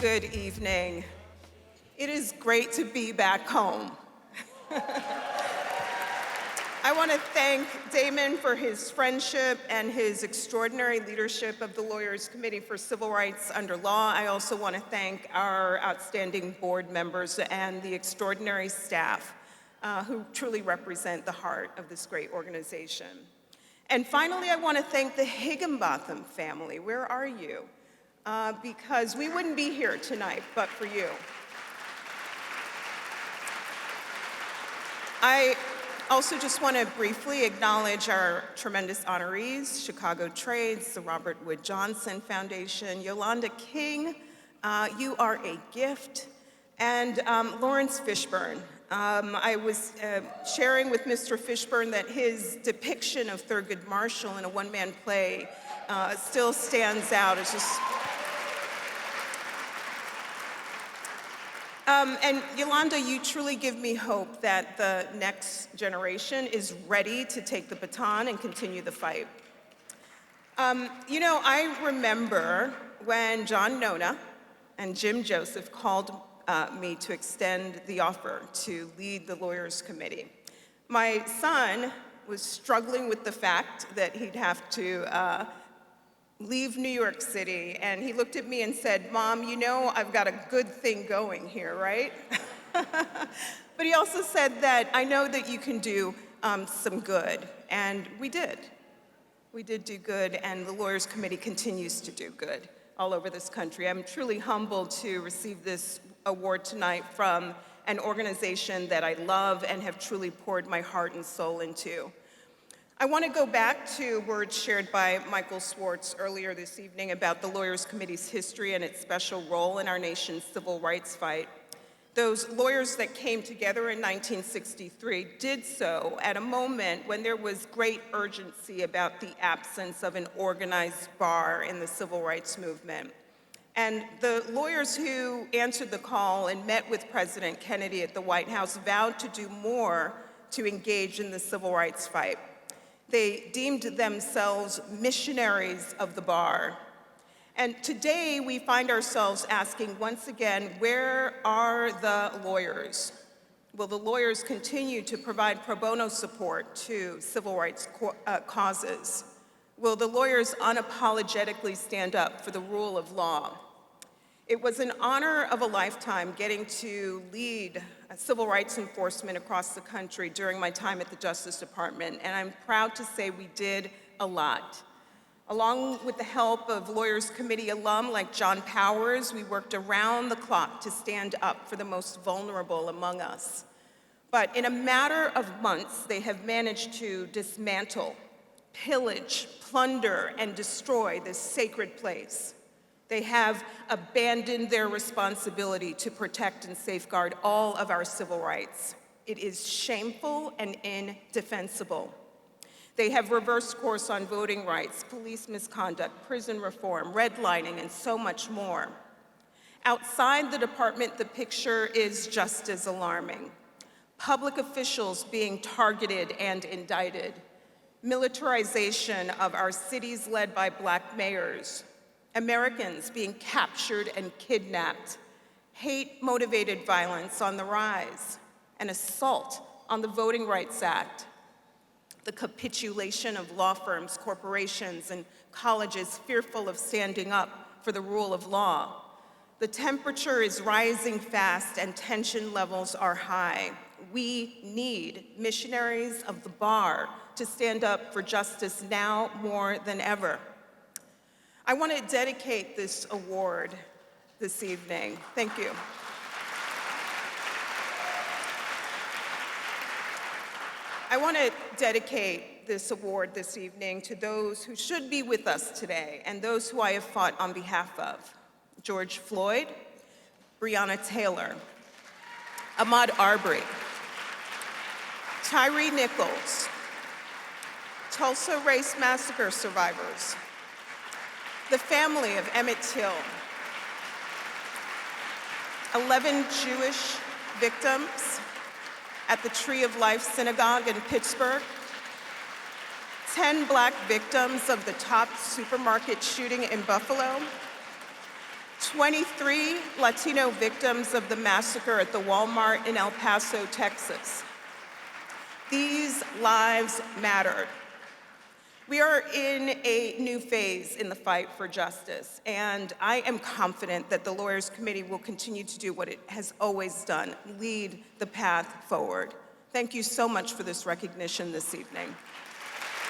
Good evening. It is great to be back home. I want to thank Damon for his friendship and his extraordinary leadership of the Lawyers Committee for Civil Rights under Law. I also want to thank our outstanding board members and the extraordinary staff who truly represent the heart of this great organization. And finally, I want to thank the Higginbotham family. Where are you? Because we wouldn't be here tonight but for you. I also just want to briefly acknowledge our tremendous honorees, Chicago Trades, the Robert Wood Johnson Foundation, Yolanda King, you are a gift, and Lawrence Fishburne. I was sharing with Mr. Fishburne that his depiction of Thurgood Marshall in a one-man play still stands out. It's just... and Yolanda, you truly give me hope that the next generation is ready to take the baton and continue the fight. You know, I remember when John Nona and Jim Joseph called me to extend the offer to lead the Lawyers Committee. My son was struggling with the fact that he'd have to leave New York City, and he looked at me and said, "Mom, you know I've got a good thing going here, right?" But he also said that, "I know that you can do some good," and we did. We did do good, and the Lawyers Committee continues to do good all over this country. I'm truly humbled to receive this award tonight from an organization that I love and have truly poured my heart and soul into. I want to go back to words shared by Michael Swartz earlier this evening about the Lawyers Committee's history and its special role in our nation's civil rights fight. Those lawyers that came together in 1963 did so at a moment when there was great urgency about the absence of an organized bar in the civil rights movement. And the lawyers who answered the call and met with President Kennedy at the White House vowed to do more to engage in the civil rights fight. They deemed themselves missionaries of the bar. And today we find ourselves asking once again, where are the lawyers? Will the lawyers continue to provide pro bono support to civil rights causes? Will the lawyers unapologetically stand up for the rule of law? It was an honor of a lifetime getting to lead civil rights enforcement across the country during my time at the Justice Department, and I'm proud to say we did a lot. Along with the help of Lawyers Committee alum like John Powers, we worked around the clock to stand up for the most vulnerable among us. But in a matter of months, they have managed to dismantle, pillage, plunder, and destroy this sacred place. They have abandoned their responsibility to protect and safeguard all of our civil rights. It is shameful and indefensible. They have reversed course on voting rights, police misconduct, prison reform, redlining, and so much more. Outside the department, the picture is just as alarming. Public officials being targeted and indicted, militarization of our cities led by Black mayors, Americans being captured and kidnapped, hate-motivated violence on the rise, an assault on the Voting Rights Act, the capitulation of law firms, corporations, and colleges fearful of standing up for the rule of law. The temperature is rising fast and tension levels are high. We need missionaries of the bar to stand up for justice now more than ever. I want to dedicate this award this evening. Thank you. I want to dedicate this award this evening to those who should be with us today and those who I have fought on behalf of. George Floyd, Breonna Taylor, Ahmaud Arbery, Tyree Nichols, Tulsa Race Massacre survivors, the family of Emmett Till, 11 Jewish victims at the Tree of Life Synagogue in Pittsburgh, 10 Black victims of the Top supermarket shooting in Buffalo, 23 Latino victims of the massacre at the Walmart in El Paso, Texas. These lives mattered. We are in a new phase in the fight for justice, and I am confident that the Lawyers Committee will continue to do what it has always done, lead the path forward. Thank you so much for this recognition this evening.